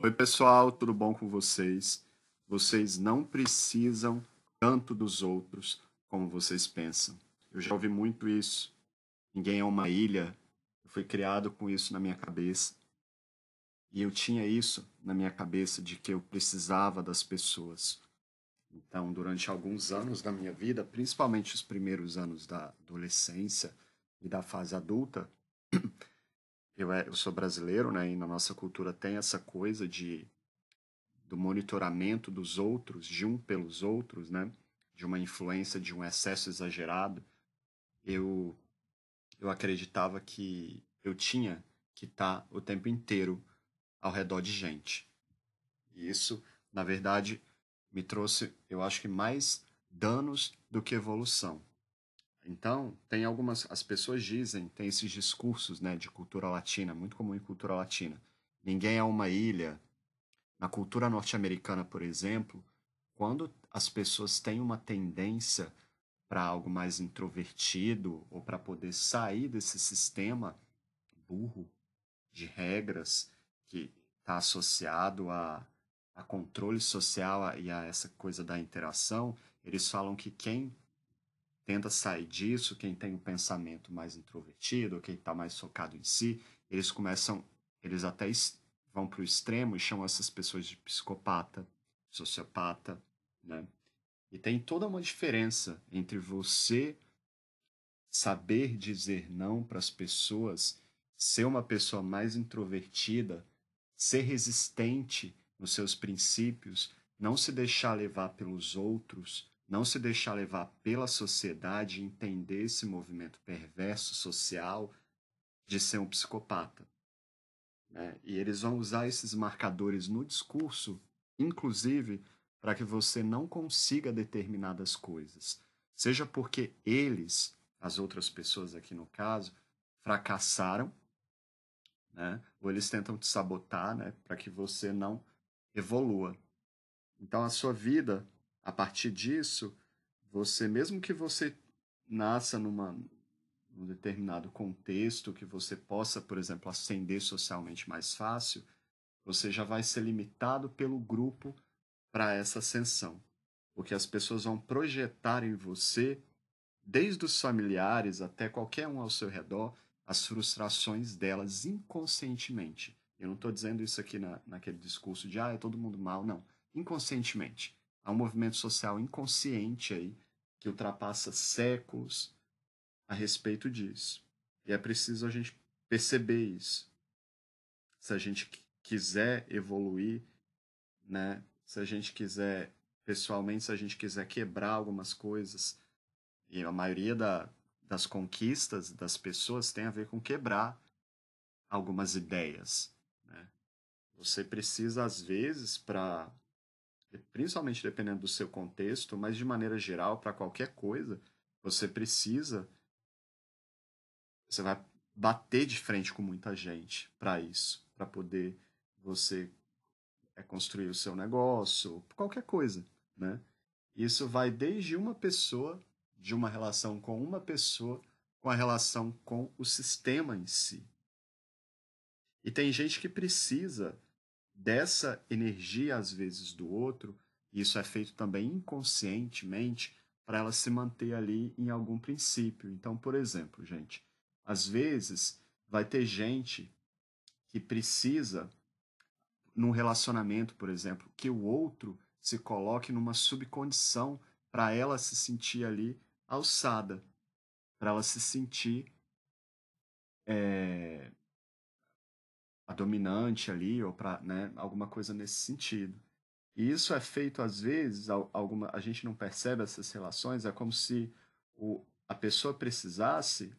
Oi, pessoal, tudo bom com vocês? Vocês não precisam tanto dos outros como vocês pensam. Eu já ouvi muito isso. Ninguém é uma ilha. Eu fui criado com isso na minha cabeça. E eu tinha isso na minha cabeça de que eu precisava das pessoas. Então, durante alguns anos da minha vida, principalmente os primeiros anos da adolescência e da fase adulta, eu sou brasileiro, né? E na nossa cultura tem essa coisa do monitoramento dos outros, de um pelos outros, né? De uma influência, de um excesso exagerado, eu, eu acreditava que eu tinha que estar o tempo inteiro ao redor de gente. E isso, na verdade, me trouxe, eu acho que mais danos do que evolução. Então, tem algumas, as pessoas dizem, tem esses discursos, né, de cultura latina, muito comum em cultura latina. Ninguém é uma ilha. Na cultura norte-americana, por exemplo, quando as pessoas têm uma tendência para algo mais introvertido ou para poder sair desse sistema burro de regras que está associado a controle social e a essa coisa da interação, eles falam que quem tenta sair disso, quem tem um pensamento mais introvertido, quem está mais focado em si, eles começam, eles até vão para o extremo e chamam essas pessoas de psicopata, sociopata, né? E tem toda uma diferença entre você saber dizer não para as pessoas, ser uma pessoa mais introvertida, ser resistente nos seus princípios, não se deixar levar pelos outros, não se deixar levar pela sociedade e entender esse movimento perverso social de ser um psicopata, né? E eles vão usar esses marcadores no discurso, inclusive para que você não consiga determinadas coisas. Seja porque eles, as outras pessoas aqui no caso, fracassaram, né? Ou eles tentam te sabotar, né? Para que você não evolua. Então a sua vida, a partir disso, você, mesmo que você nasça num determinado contexto, que você possa, por exemplo, ascender socialmente mais fácil, você já vai ser limitado pelo grupo para essa ascensão. Porque as pessoas vão projetar em você, desde os familiares até qualquer um ao seu redor, as frustrações delas inconscientemente. Eu não estou dizendo isso aqui naquele discurso de é todo mundo mal, não. Inconscientemente. Há um movimento social inconsciente aí que ultrapassa séculos a respeito disso. E é preciso a gente perceber isso. Se a gente quiser evoluir, né? Se a gente quiser, pessoalmente, se a gente quiser quebrar algumas coisas, e a maioria das conquistas das pessoas tem a ver com quebrar algumas ideias, né? Você precisa, às vezes, para, principalmente dependendo do seu contexto, mas de maneira geral, para qualquer coisa, você precisa, você vai bater de frente com muita gente para isso, para poder você construir o seu negócio, qualquer coisa, né? Isso vai desde uma pessoa, de uma relação com uma pessoa, com a relação com o sistema em si. E tem gente que precisa dessa energia, às vezes, do outro, e isso é feito também inconscientemente, para ela se manter ali em algum princípio. Então, por exemplo, gente, às vezes vai ter gente que precisa num relacionamento, por exemplo, que o outro se coloque numa subcondição para ela se sentir ali alçada, para ela se sentir é, a dominante ali, ou para, né, alguma coisa nesse sentido. E isso é feito às vezes, alguma, a gente não percebe essas relações, é como se a pessoa precisasse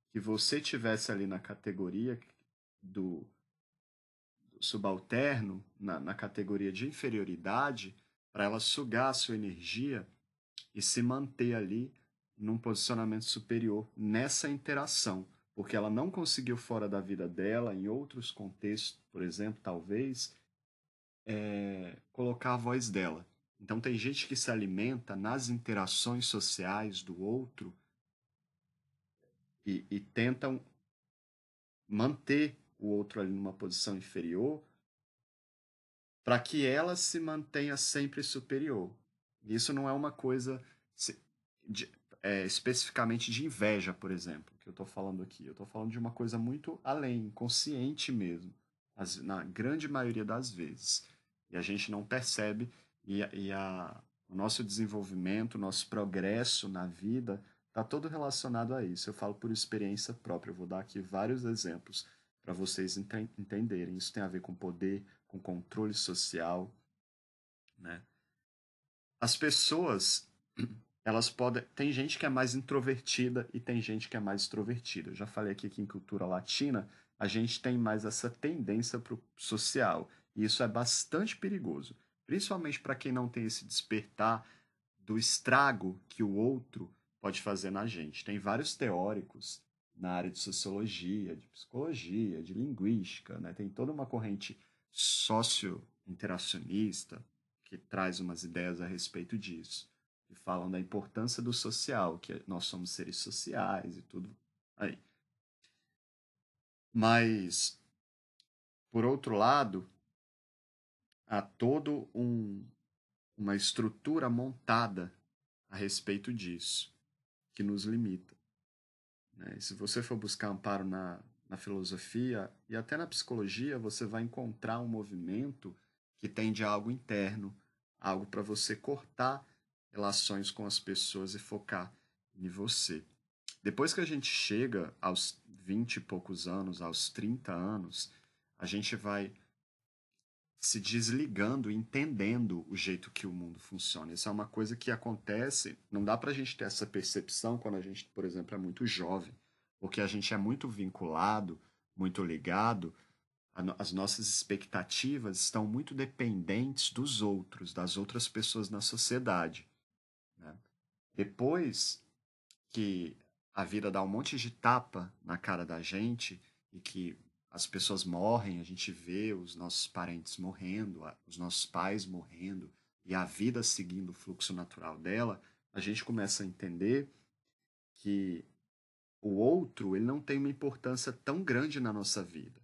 que você tivesse ali na categoria do subalterno, na categoria de inferioridade, para ela sugar a sua energia e se manter ali num posicionamento superior nessa interação, porque ela não conseguiu fora da vida dela, em outros contextos, por exemplo, talvez, colocar a voz dela. Então tem gente que se alimenta nas interações sociais do outro e tentam manter o outro ali numa posição inferior para que ela se mantenha sempre superior. Isso não é uma coisa se- de- especificamente de inveja, por exemplo, que eu estou falando aqui. Eu estou falando de uma coisa muito além, consciente mesmo, na grande maioria das vezes. E a gente não percebe, o nosso desenvolvimento, o nosso progresso na vida está todo relacionado a isso. Eu falo por experiência própria. Eu vou dar aqui vários exemplos para vocês entenderem. Isso tem a ver com poder, com controle social, né? As pessoas, elas podem. Tem gente que é mais introvertida e tem gente que é mais extrovertida. Eu já falei aqui que em cultura latina a gente tem mais essa tendência para o social. E isso é bastante perigoso. Principalmente para quem não tem esse despertar do estrago que o outro pode fazer na gente. Tem vários teóricos na área de sociologia, de psicologia, de linguística, né? Tem toda uma corrente socio-interacionista que traz umas ideias a respeito disso, que falam da importância do social, que nós somos seres sociais e tudo aí. Mas, por outro lado, há uma estrutura montada a respeito disso, que nos limita, né? E se você for buscar amparo na filosofia e até na psicologia, você vai encontrar um movimento que tende a algo interno, algo para você cortar relações com as pessoas e focar em você. Depois que a gente chega aos 20 e poucos anos, aos 30 anos, a gente vai se desligando e entendendo o jeito que o mundo funciona. Isso é uma coisa que acontece, não dá para a gente ter essa percepção quando a gente, por exemplo, é muito jovem, porque a gente é muito vinculado, muito ligado, as nossas expectativas estão muito dependentes dos outros, das outras pessoas na sociedade, né? Depois que a vida dá um monte de tapa na cara da gente e que as pessoas morrem, a gente vê os nossos parentes morrendo, os nossos pais morrendo e a vida seguindo o fluxo natural dela, a gente começa a entender que o outro ele não tem uma importância tão grande na nossa vida.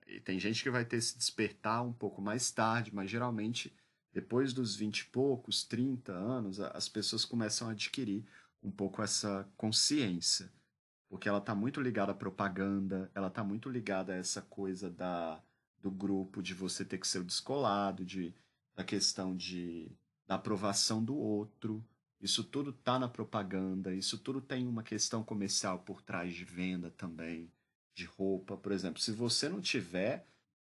E tem gente que vai ter esse despertar um pouco mais tarde, mas geralmente depois dos 20 e poucos, 30 anos, as pessoas começam a adquirir um pouco essa consciência, porque ela está muito ligada à propaganda, ela está muito ligada a essa coisa do grupo, de você ter que ser o descolado, da questão da aprovação do outro. Isso tudo está na propaganda, isso tudo tem uma questão comercial por trás de venda também, de roupa. Por exemplo, se você não tiver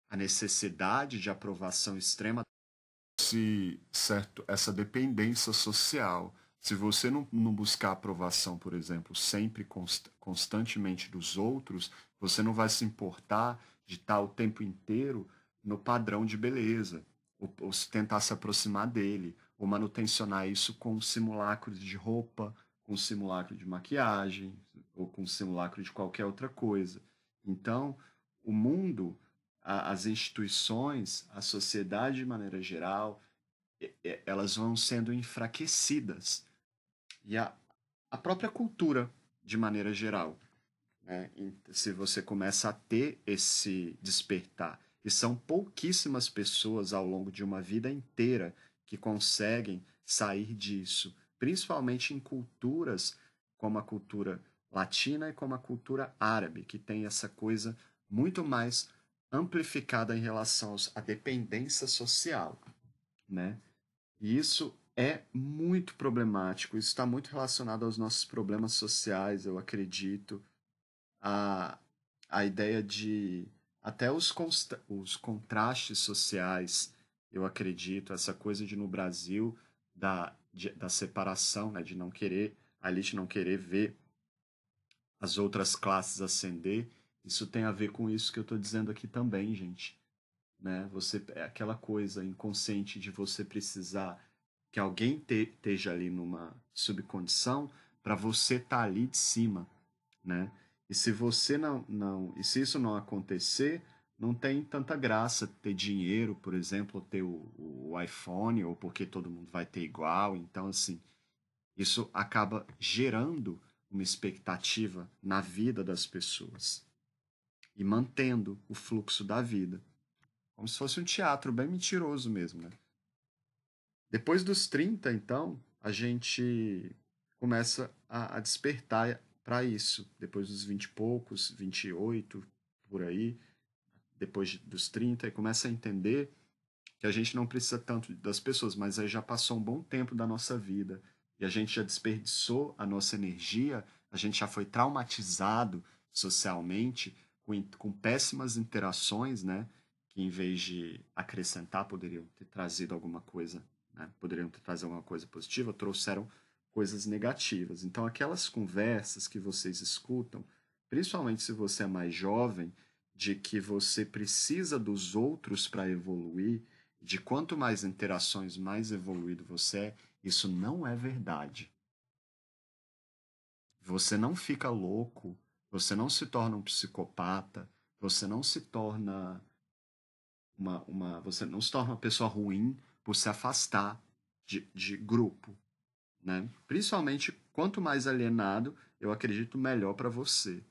a necessidade de aprovação extrema, se certo, essa dependência social. Se você não buscar aprovação, por exemplo, sempre constantemente dos outros, você não vai se importar de estar o tempo inteiro no padrão de beleza, ou tentar se aproximar dele, ou manutencionar isso com simulacro de roupa, com simulacro de maquiagem, ou com simulacro de qualquer outra coisa. Então, o mundo, as instituições, a sociedade de maneira geral, elas vão sendo enfraquecidas. E a própria cultura, de maneira geral, né? Se você começa a ter esse despertar. E são pouquíssimas pessoas ao longo de uma vida inteira que conseguem sair disso, principalmente em culturas como a cultura latina e como a cultura árabe, que tem essa coisa muito mais amplificada em relação à dependência social, né? E isso é muito problemático, isso está muito relacionado aos nossos problemas sociais, eu acredito. A, a ideia de até os contrastes sociais, eu acredito, essa coisa de no Brasil da separação, né, de não querer, a elite não querer ver as outras classes ascender, isso tem a ver com isso que eu estou dizendo aqui também, gente, né? Você é aquela coisa inconsciente de você precisar que alguém esteja ali numa subcondição para você estar ali de cima, né? E se você e se isso não acontecer, não tem tanta graça ter dinheiro, por exemplo, ou ter o iPhone, ou porque todo mundo vai ter igual. Então, assim, isso acaba gerando uma expectativa na vida das pessoas e mantendo o fluxo da vida. Como se fosse um teatro bem mentiroso mesmo, né? Depois dos 30, então, a gente começa a despertar para isso. Depois dos 20 e poucos, 28, por aí, dos 30, e começa a entender que a gente não precisa tanto das pessoas, mas aí já passou um bom tempo da nossa vida e a gente já desperdiçou a nossa energia, a gente já foi traumatizado socialmente com péssimas interações, né? Que em vez de acrescentar poderiam ter trazido alguma coisa, né? Poderiam ter trazido alguma coisa positiva, trouxeram coisas negativas. Então aquelas conversas que vocês escutam, principalmente se você é mais jovem, de que você precisa dos outros para evoluir, de quanto mais interações, mais evoluído você é, isso não é verdade. Você não fica louco, você não se torna um psicopata, você não se torna você não se torna uma pessoa ruim por se afastar de grupo, né? Principalmente quanto mais alienado, eu acredito melhor para você.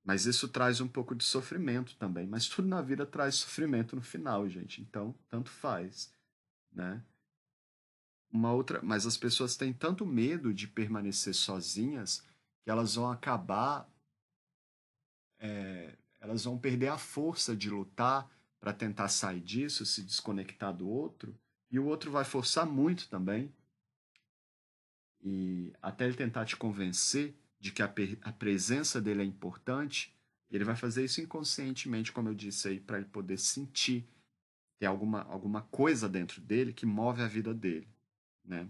Mas isso traz um pouco de sofrimento também. Mas tudo na vida traz sofrimento no final, gente. Então, tanto faz, né? Uma outra, mas as pessoas têm tanto medo de permanecer sozinhas que elas vão acabar, elas vão perder a força de lutar para tentar sair disso, se desconectar do outro, e o outro vai forçar muito também, e até ele tentar te convencer de que a presença dele é importante, ele vai fazer isso inconscientemente, como eu disse aí, para ele poder sentir ter alguma coisa dentro dele que move a vida dele, né?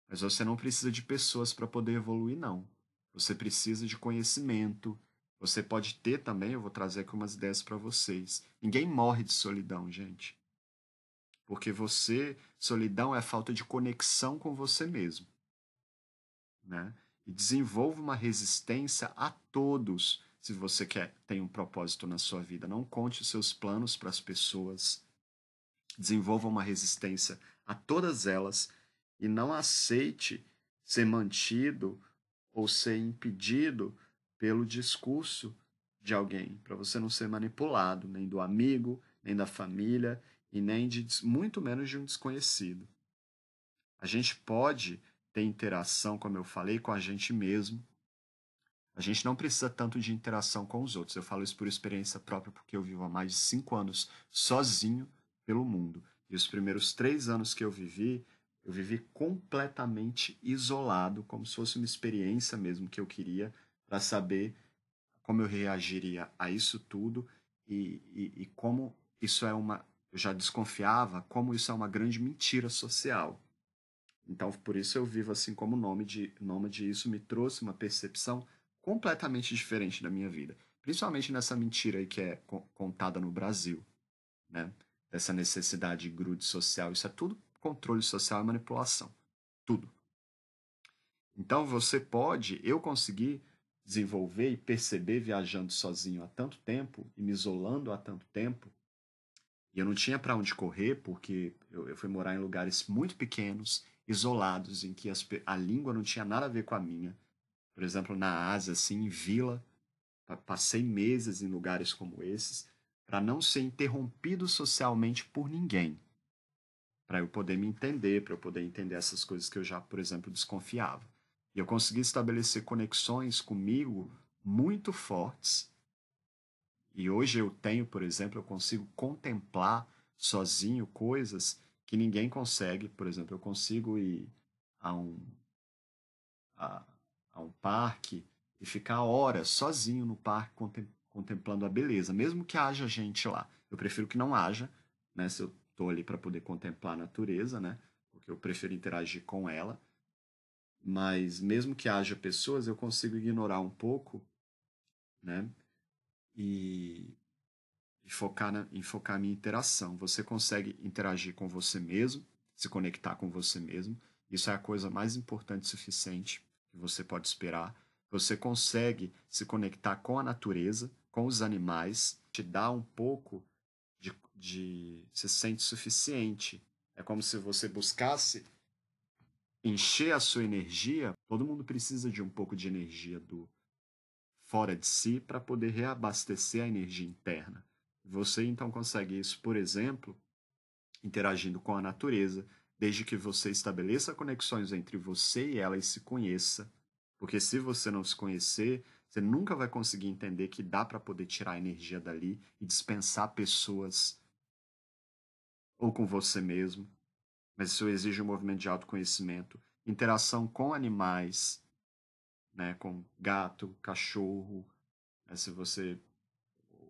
Mas você não precisa de pessoas para poder evoluir, não. Você precisa de conhecimento. Você pode ter também, eu vou trazer aqui umas ideias para vocês. Ninguém morre de solidão, gente. Porque solidão é falta de conexão com você mesmo, né? E desenvolva uma resistência a todos, se você tem um propósito na sua vida. Não conte os seus planos para as pessoas. Desenvolva uma resistência a todas elas e não aceite ser mantido ou ser impedido pelo discurso de alguém, para você não ser manipulado, nem do amigo, nem da família e nem muito menos de um desconhecido. A gente pode ter interação, como eu falei, com a gente mesmo. A gente não precisa tanto de interação com os outros. Eu falo isso por experiência própria, porque eu vivo há mais de 5 anos sozinho pelo mundo. E os primeiros 3 anos que eu vivi completamente isolado, como se fosse uma experiência mesmo que eu queria, para saber como eu reagiria a isso tudo e como isso é uma. Eu já desconfiava como isso é uma grande mentira social. Então, por isso eu vivo assim como nômade, e isso me trouxe uma percepção completamente diferente da minha vida. Principalmente nessa mentira aí que é contada no Brasil, né? Dessa necessidade de grude social. Isso é tudo controle social e manipulação. Tudo. Então, eu consegui desenvolver e perceber viajando sozinho há tanto tempo e me isolando há tanto tempo, e eu não tinha para onde correr, porque eu fui morar em lugares muito pequenos, isolados, em que a língua não tinha nada a ver com a minha. Por exemplo, na Ásia, assim, em vila, passei meses em lugares como esses, para não ser interrompido socialmente por ninguém. Para eu poder me entender, para eu poder entender essas coisas que eu já, por exemplo, desconfiava. E eu consegui estabelecer conexões comigo muito fortes. E hoje eu tenho, por exemplo, eu consigo contemplar sozinho coisas que ninguém consegue. Por exemplo, eu consigo ir a um, a, a um parque e ficar horas sozinho no parque contemplando a beleza, mesmo que haja gente lá. Eu prefiro que não haja, né? Se eu estou ali para poder contemplar a natureza, né? Porque eu prefiro interagir com ela. Mas mesmo que haja pessoas, eu consigo ignorar um pouco, né? E em focar a minha interação. Você consegue interagir com você mesmo, se conectar com você mesmo. Isso é a coisa mais importante e suficiente que você pode esperar. Você consegue se conectar com a natureza, com os animais, te dá um pouco se sente suficiente. É como se você buscasse encher a sua energia. Todo mundo precisa de um pouco de energia do fora de si para poder reabastecer a energia interna. Você então consegue isso, por exemplo, interagindo com a natureza, desde que você estabeleça conexões entre você e ela e se conheça. Porque se você não se conhecer, você nunca vai conseguir entender que dá para poder tirar a energia dali e dispensar pessoas ou com você mesmo. Mas isso exige um movimento de autoconhecimento, interação com animais, né, com gato, cachorro, né, se você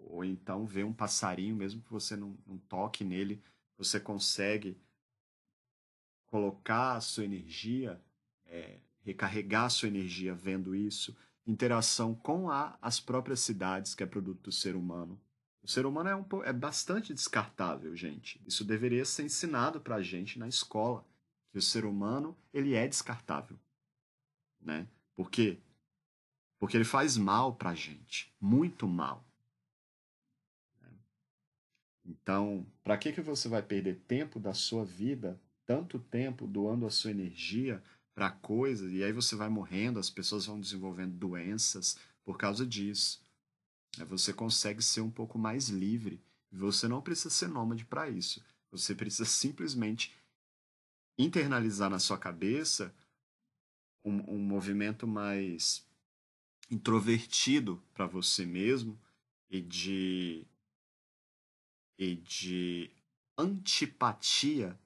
ou então ver um passarinho, mesmo que você não toque nele, você consegue colocar a sua energia, recarregar a sua energia vendo isso, interação com as próprias cidades, que é produto do ser humano. O ser humano é bastante descartável, gente. Isso deveria ser ensinado para a gente na escola, que o ser humano ele é descartável, né? Por quê? Porque ele faz mal para a gente, muito mal. Então, para que você vai perder tempo da sua vida, tanto tempo doando a sua energia para coisas, e aí você vai morrendo, as pessoas vão desenvolvendo doenças por causa disso. Você consegue ser um pouco mais livre. Você não precisa ser nômade para isso. Você precisa simplesmente internalizar na sua cabeça um movimento mais introvertido para você mesmo e de antipatia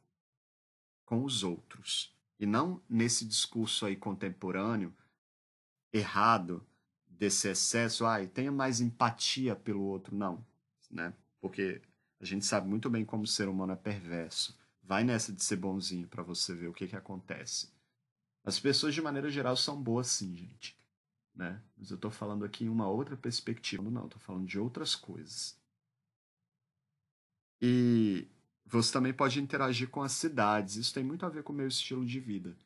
com os outros. E não nesse discurso aí contemporâneo, errado, desse excesso, tenha mais empatia pelo outro, não, né? Porque a gente sabe muito bem como o ser humano é perverso. Vai nessa de ser bonzinho para você ver o que acontece. As pessoas, de maneira geral, são boas sim, gente, né? Mas eu tô falando aqui em uma outra perspectiva, não, tô falando de outras coisas. E você também pode interagir com as cidades. Isso tem muito a ver com o meu estilo de vida.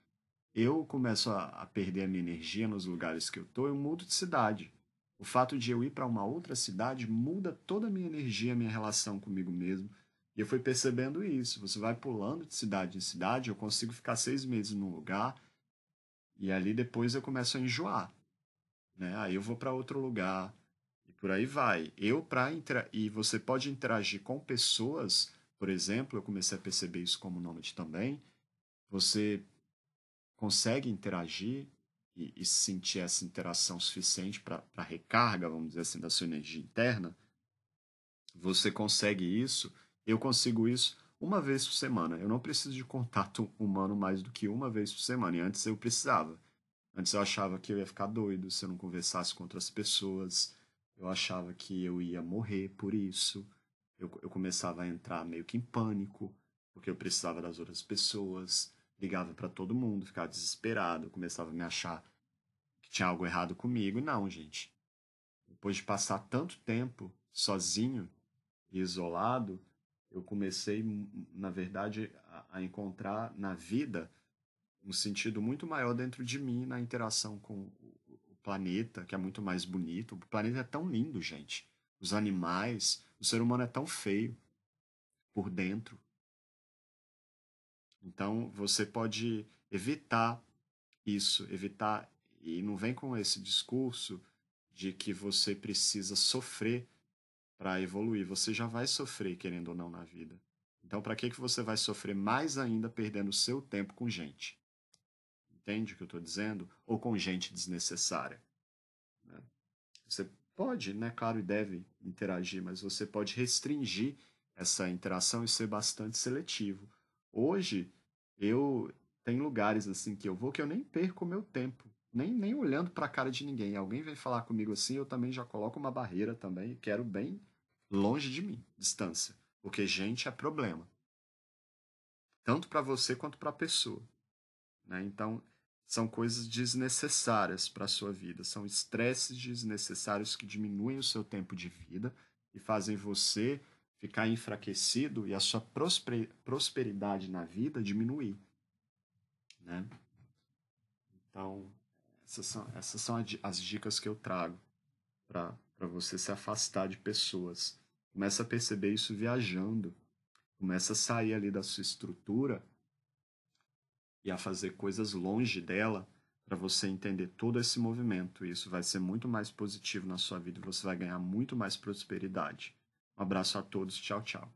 Eu começo a perder a minha energia nos lugares que eu mudo de cidade. O fato de eu ir para uma outra cidade muda toda a minha energia, a minha relação comigo mesmo. E eu fui percebendo isso. Você vai pulando de cidade em cidade, eu consigo ficar 6 meses num lugar e ali depois eu começo a enjoar, né? Aí eu vou para outro lugar e por aí vai. E você pode interagir com pessoas, por exemplo, eu comecei a perceber isso como nômade também. Você consegue interagir e sentir essa interação suficiente para recarga, vamos dizer assim, da sua energia interna, você consegue isso, eu consigo isso uma vez por semana. Eu não preciso de contato humano mais do que uma vez por semana. E antes eu precisava. Antes eu achava que eu ia ficar doido se eu não conversasse com outras pessoas. Eu achava que eu ia morrer por isso. Eu começava a entrar meio que em pânico, porque eu precisava das outras pessoas. Ligava para todo mundo, ficava desesperado. Eu começava a me achar que tinha algo errado comigo. E não, gente. Depois de passar tanto tempo sozinho e isolado, eu comecei, na verdade, a encontrar na vida um sentido muito maior dentro de mim na interação com o planeta, que é muito mais bonito. O planeta é tão lindo, gente. Os animais, o ser humano é tão feio por dentro. Então, você pode evitar isso, evitar e não vem com esse discurso de que você precisa sofrer para evoluir. Você já vai sofrer, querendo ou não, na vida. Então, para que você vai sofrer mais ainda perdendo o seu tempo com gente? Entende o que eu estou dizendo? Ou com gente desnecessária, né? Você pode, né, claro, e deve interagir, mas você pode restringir essa interação e ser bastante seletivo. Hoje, eu tenho lugares assim que eu vou que eu nem perco o meu tempo, nem olhando para a cara de ninguém. Alguém vem falar comigo assim, eu também já coloco uma barreira também, quero bem longe de mim, distância, porque gente é problema, tanto para você quanto para a pessoa, né? Então, são coisas desnecessárias para a sua vida, são estresses desnecessários que diminuem o seu tempo de vida e fazem você ficar enfraquecido e a sua prosperidade na vida diminuir, né? Então, essas são as dicas que eu trago para você se afastar de pessoas. Começa a perceber isso viajando, começa a sair ali da sua estrutura e a fazer coisas longe dela para você entender todo esse movimento. E isso vai ser muito mais positivo na sua vida e você vai ganhar muito mais prosperidade. Um abraço a todos. Tchau, tchau.